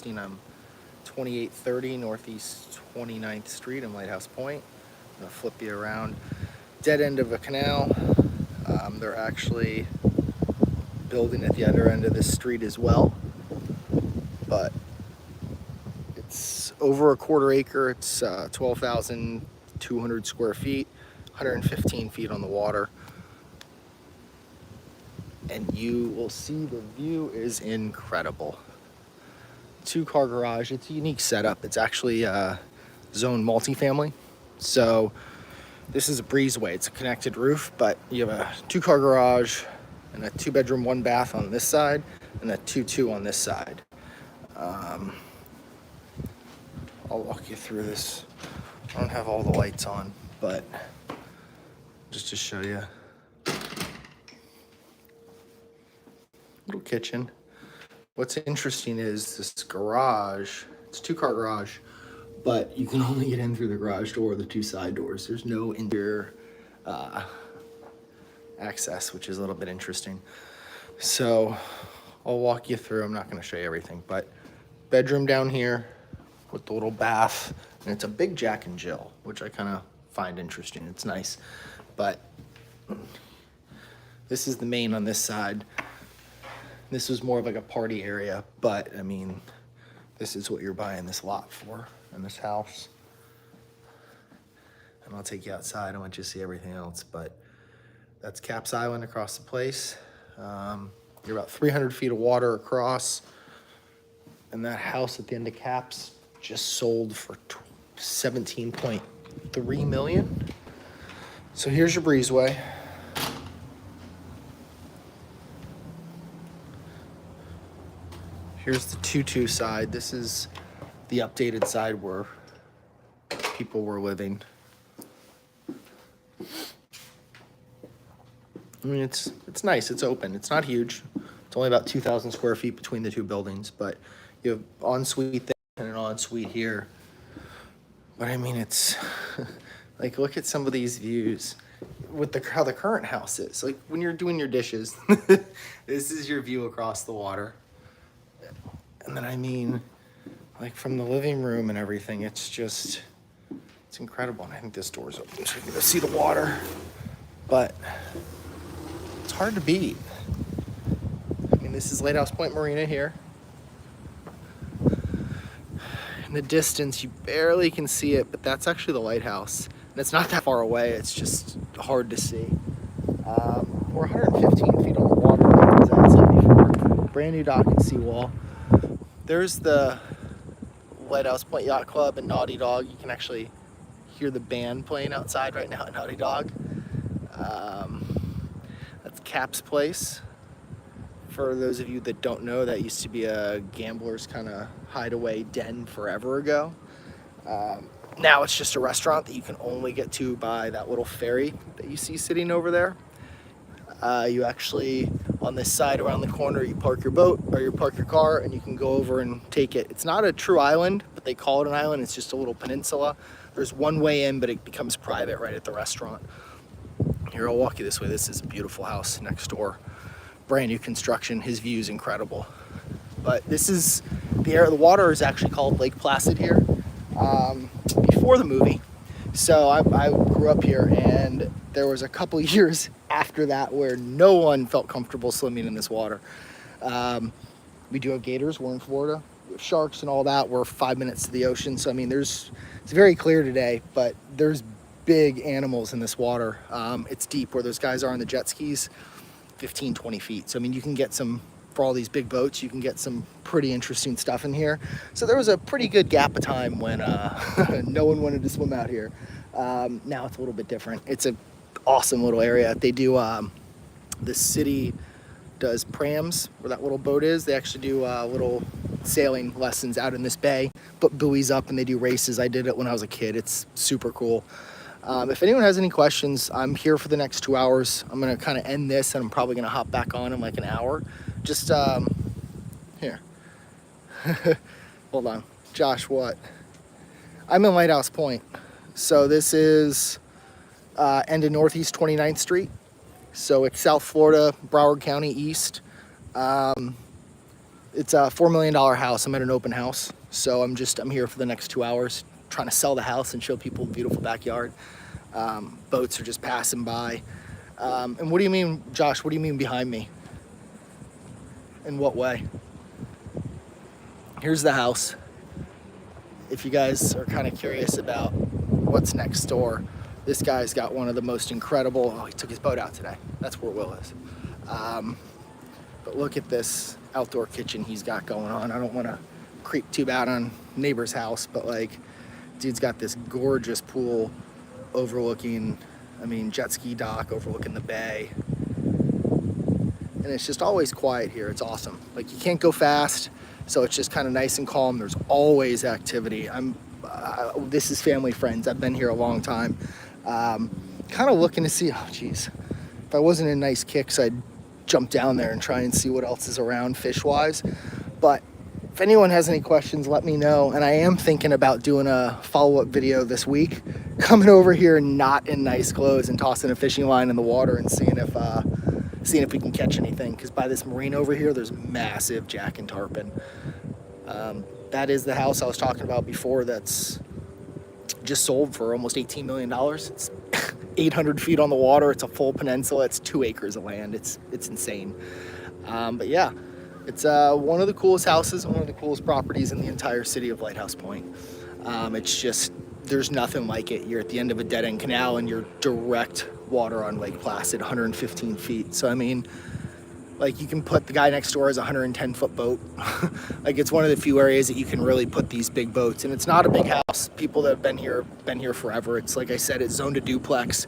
I'm 2830 Northeast 29th Street in Lighthouse Point. I'm gonna flip you around. Dead end of a canal. They're actually building at the other end of this street as well, but it's over a quarter acre. It's 12,200 square feet, 115 feet on the water, and you will see the view is incredible. Two-car garage. It's a unique setup. It's actually zone multifamily. So this is a breezeway. It's a connected roof, but you have a two-car garage and a two-bedroom, one bath on this side, and a 2-2 on this side. I'll walk you through this. I don't have all the lights on, but just to show you. Little kitchen. What's interesting is this garage. It's a two-car garage, but you can only get in through the garage door or the two side doors. There's no interior access, which is a little bit interesting. So I'll walk you through. I'm not going to show you everything, but bedroom down here with the little bath, and it's a big Jack and Jill, which I kind of find interesting. It's nice, but this is the main on this side. This was more of like a party area, but I mean, this is what you're buying this lot for and this house. And I'll take you outside. I want you to see everything else, but that's Caps Island across the place. You're about 300 feet of water across, and that house at the end of Caps just sold for 17.3 million. So here's your breezeway. Here's the 2-2 side. This is the updated side where people were living. I mean, it's nice. It's open. It's not huge. It's only about 2,000 square feet between the two buildings, but you have ensuite there and an ensuite here. But I mean, it's like, look at some of these views with how the current house is. Like when you're doing your dishes, this is your view across the water. And then, I mean, like from the living room and everything, it's incredible. And I think this door's open so you can see the water, but it's hard to beat. I mean, this is Lighthouse Point Marina here. In the distance, you barely can see it, but that's actually the lighthouse. And it's not that far away. It's just hard to see. We're 115 feet on the water, as I said before. Brand new dock and seawall. There's the Lighthouse Point Yacht Club and Naughty Dog. You can actually hear the band playing outside right now at Naughty Dog. That's Cap's Place. For those of you that don't know, that used to be a gambler's kind of hideaway den forever ago. Now it's just a restaurant that you can only get to by that little ferry that you see sitting over there. You actually, on this side around the corner, you park your boat or you park your car and you can go over and take it. It's not a true island, but they call it an island. It's just a little peninsula. There's one way in, but it becomes private right at the restaurant. Here, I'll walk you this way. This is a beautiful house next door. Brand new construction. His view is incredible. But this is the water is actually called Lake Placid here before the movie. So I grew up here, and there was a couple years after that where no one felt comfortable swimming in this water. We do have gators. We're in Florida. We have sharks and all that. We're 5 minutes to the ocean. So, I mean, it's very clear today, but there's big animals in this water. It's deep where those guys are on the jet skis, 15, 20 feet. So, I mean, you can get for all these big boats, you can get some pretty interesting stuff in here. So there was a pretty good gap of time when no one wanted to swim out here. Now it's a little bit different. It's an awesome little area. They do, the city does prams where that little boat is. They actually do little sailing lessons out in this bay, put buoys up and they do races. I did it when I was a kid. It's super cool. If anyone has any questions, I'm here for the next 2 hours. I'm going to kind of end this and I'm probably going to hop back on in like an hour. Just, here. Hold on. Josh, what? I'm in Lighthouse Point. So this is end of Northeast 29th Street. So it's South Florida, Broward County East. It's a $4 million house. I'm at an open house, so I'm here for the next 2 hours trying to sell the house and show people a beautiful backyard. Boats are just passing by. And what do you mean, Josh? What do you mean behind me? In what way? Here's the house. If you guys are kind of curious about what's next door, this guy's got one of the most incredible, oh, he took his boat out today. That's where Will is. But look at this outdoor kitchen he's got going on. I don't want to creep too bad on neighbor's house, but like, dude's got this gorgeous pool overlooking, jet ski dock overlooking the bay. And it's just always quiet here. It's awesome. Like, you can't go fast, so it's just kind of nice and calm. There's always activity. This is family friends. I've been here a long time. Kind of looking to see, oh geez, if I wasn't in nice kicks, I'd jump down there and try and see what else is around fish-wise. But if anyone has any questions, let me know. And I am thinking about doing a follow-up video this week, coming over here not in nice clothes and tossing a fishing line in the water and seeing if we can catch anything. Because by this marina over here, there's massive jack and tarpon. That is the house I was talking about before that's just sold for almost $18 million. It's 800 feet on the water. It's a full peninsula. It's 2 acres of land. It's insane. But yeah, it's one of the coolest houses and one of the coolest properties in the entire city of Lighthouse Point. It's just, there's nothing like it. You're at the end of a dead-end canal and you're direct water on Lake Placid, 115 feet. So like, you can put, the guy next door has a 110-foot boat. Like, it's one of the few areas that you can really put these big boats. And it's not a big house. People that have been here forever. It's, like I said, it's zoned a duplex.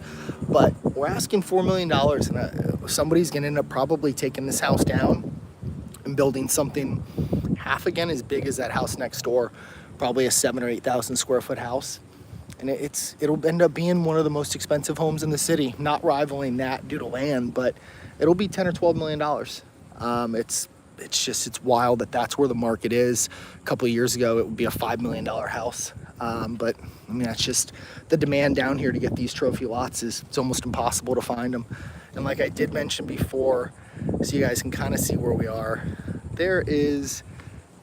But we're asking $4 million, and somebody's going to end up probably taking this house down and building something half again as big as that house next door. Probably a 7,000 or 8,000 square foot house. And it'll end up being one of the most expensive homes in the city. Not rivaling that due to land, but it'll be $10 or $12 million. It's wild that that's where the market is. A couple of years ago, it would be a $5 million house. But that's just the demand down here to get these trophy lots it's almost impossible to find them. And like I did mention before, so you guys can kind of see where we are, there is,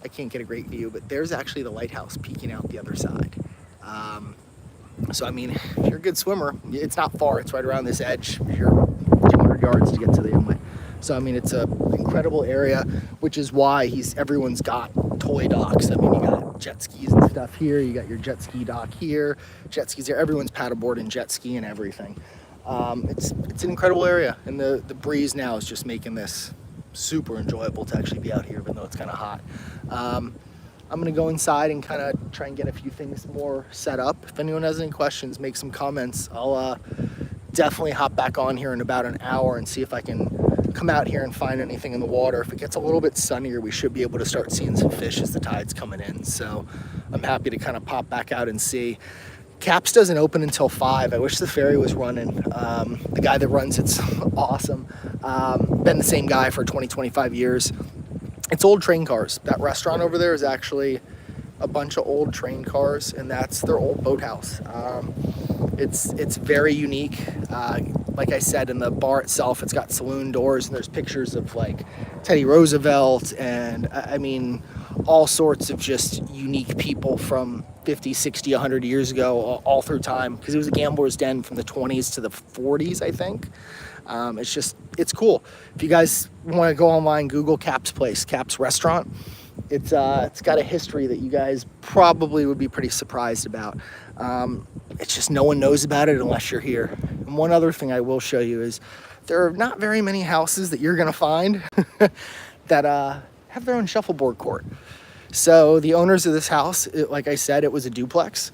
I can't get a great view, but there's actually the lighthouse peeking out the other side. So if you're a good swimmer, it's not far. It's right around this edge. You're 200 yards to get to the inlet. So it's a incredible area, which is why everyone's got toy docks. You got jet skis and stuff here. You got your jet ski dock here, jet skis here. Everyone's paddleboard and jet ski and everything. It's an incredible area, and the breeze now is just making this super enjoyable to actually be out here, even though it's kind of hot. I'm gonna go inside and kind of try and get a few things more set up. If anyone has any questions, make some comments. I'll definitely hop back on here in about an hour and see if I can come out here and find anything in the water. If it gets a little bit sunnier, we should be able to start seeing some fish as the tide's coming in. So I'm happy to kind of pop back out and see. Caps doesn't open until 5. I wish the ferry was running. The guy that runs it's awesome. Been the same guy for 25 years. It's old train cars. That restaurant over there is actually a bunch of old train cars, and that's their old boathouse. It's very unique. Like I said, in the bar itself, it's got saloon doors, and there's pictures of like Teddy Roosevelt and all sorts of just unique people from 50, 60, 100 years ago, all through time, because it was a gambler's den from the 20s to the 40s, I think. It's cool. If you guys want to go online, Google Cap's Place, Cap's Restaurant. It's got a history that you guys probably would be pretty surprised about. It's just no one knows about it unless you're here. And one other thing I will show you is there are not very many houses that you're gonna find that have their own shuffleboard court. So the owners of this house, like I said, it was a duplex.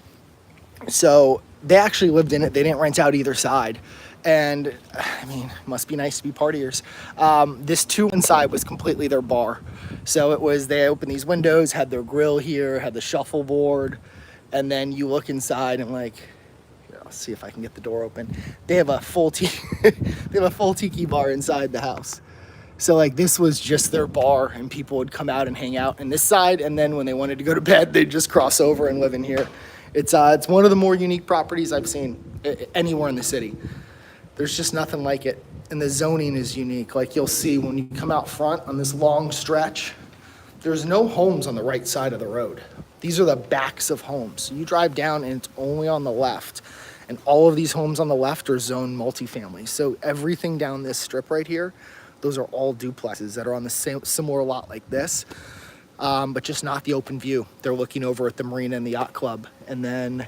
So they actually lived in it. They didn't rent out either side. And it must be nice to be partiers. This one side was completely their bar. So they opened these windows, had their grill here, had the shuffleboard, and then you look inside and I'll see if I can get the door open. They have a full tiki bar inside the house. So this was just their bar, and people would come out and hang out in this side, and then when they wanted to go to bed, they'd just cross over and live in here. It's one of the more unique properties I've seen anywhere in the city. There's just nothing like it. And the zoning is unique. Like you'll see when you come out front on this long stretch, there's no homes on the right side of the road. These are the backs of homes. So you drive down and it's only on the left. And all of these homes on the left are zone multifamily. So everything down this strip right here, those are all duplexes that are on the same similar lot like this, but just not the open view. They're looking over at the marina and the yacht club. And then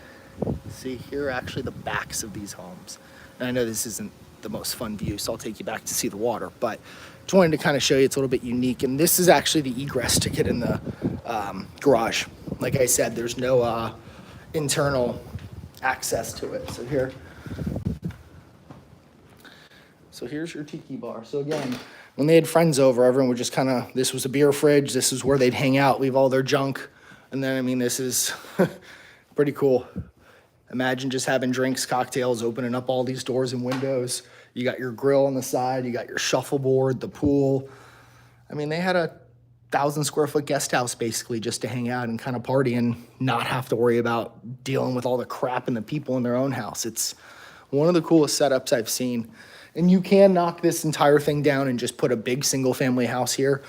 see here are actually the backs of these homes. And I know this isn't the most fun view, so I'll take you back to see the water, but just wanted to kind of show you it's a little bit unique. And this is actually the egress to get in the garage. Like I said, there's no internal access to it. So here's your tiki bar. So again, when they had friends over, everyone would just kind of, this was a beer fridge, this is where they'd hang out, leave all their junk. And then, I mean, this is pretty cool. Imagine just having drinks, cocktails, opening up all these doors and windows. You got your grill on the side, you got your shuffleboard, the pool. I mean, they had a 1,000 square foot guest house basically just to hang out and kind of party and not have to worry about dealing with all the crap and the people in their own house. It's one of the coolest setups I've seen. And you can knock this entire thing down and just put a big single family house here,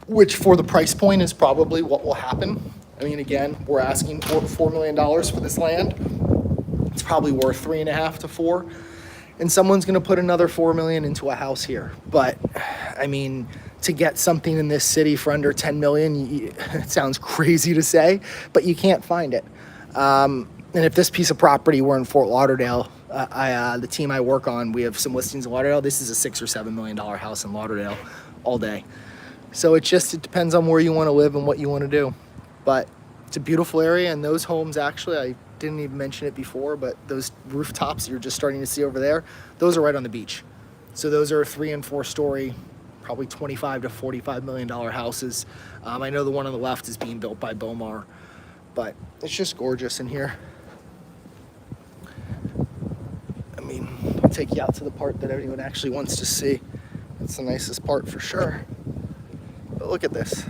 which for the price point is probably what will happen. I mean, again, we're asking $4 million for this land. It's probably worth 3.5 to 4. And someone's gonna put another 4 million into a house here. But I mean, to get something in this city for under 10 million, it sounds crazy to say, but you can't find it. And if this piece of property were in Fort Lauderdale, the team I work on, we have some listings in Lauderdale. This is a $6 or $7 million house in Lauderdale all day. So it depends on where you want to live and what you want to do. But it's a beautiful area, and those homes actually, I didn't even mention it before, but those rooftops you're just starting to see over there, those are right on the beach. So those are 3 and 4 story, probably $25 to $45 million houses. I know the one on the left is being built by Bomar, but it's just gorgeous in here. I mean, I'll take you out to the part that everyone actually wants to see. It's the nicest part for sure. But look at this.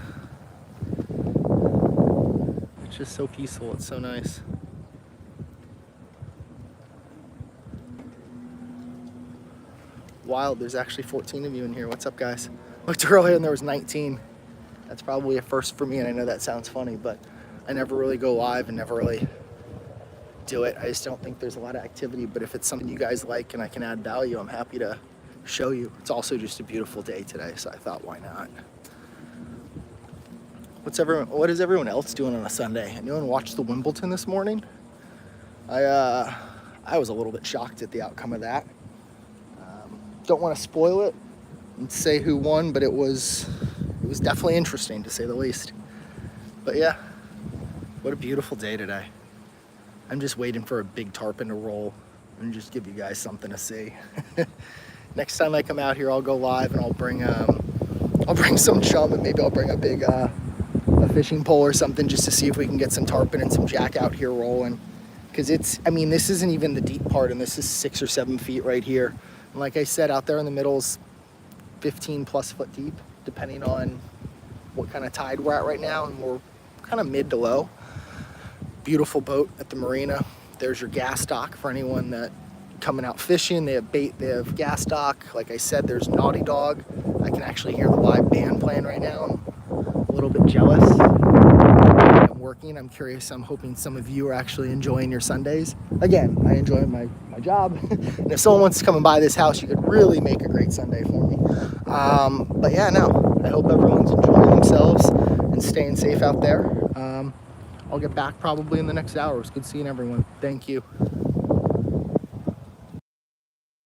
It's just so peaceful, it's so nice. Wild, there's actually 14 of you in here. What's up, guys? Looked earlier and there was 19. That's probably a first for me, and I know that sounds funny, but I never really go live and never really do it. I just don't think there's a lot of activity, but if it's something you guys like and I can add value, I'm happy to show you. It's also just a beautiful day today, so I thought, why not? What is everyone else doing on a Sunday? Anyone watch the Wimbledon this morning? I was a little bit shocked at the outcome of that. Don't want to spoil it and say who won, but it was definitely interesting to say the least. But yeah, what a beautiful day today. I'm just waiting for a big tarpon to roll and just give you guys something to see. Next time I come out here, I'll go live and I'll bring some chum, and maybe I'll bring a big a fishing pole or something just to see if we can get some tarpon and some jack out here rolling. Because I mean, this isn't even the deep part, and this is 6 or 7 feet right here. And like I said, out there in the middle is 15 plus foot deep, depending on what kind of tide we're at right now, and we're kind of mid to low. Beautiful boat at the marina. There's your gas dock for anyone that coming out fishing. They have bait, they have gas dock. Like I said, there's Naughty Dog. I can actually hear the live band playing right now. I'm a little bit jealous. I'm working. I'm curious. I'm hoping some of you are actually enjoying your Sundays. Again, I enjoy my job. And if someone wants to come and buy this house, you could really make a great Sunday for me. But yeah, no, I hope everyone's enjoying themselves and staying safe out there. I'll get back probably in the next hour. It's good seeing everyone. Thank you.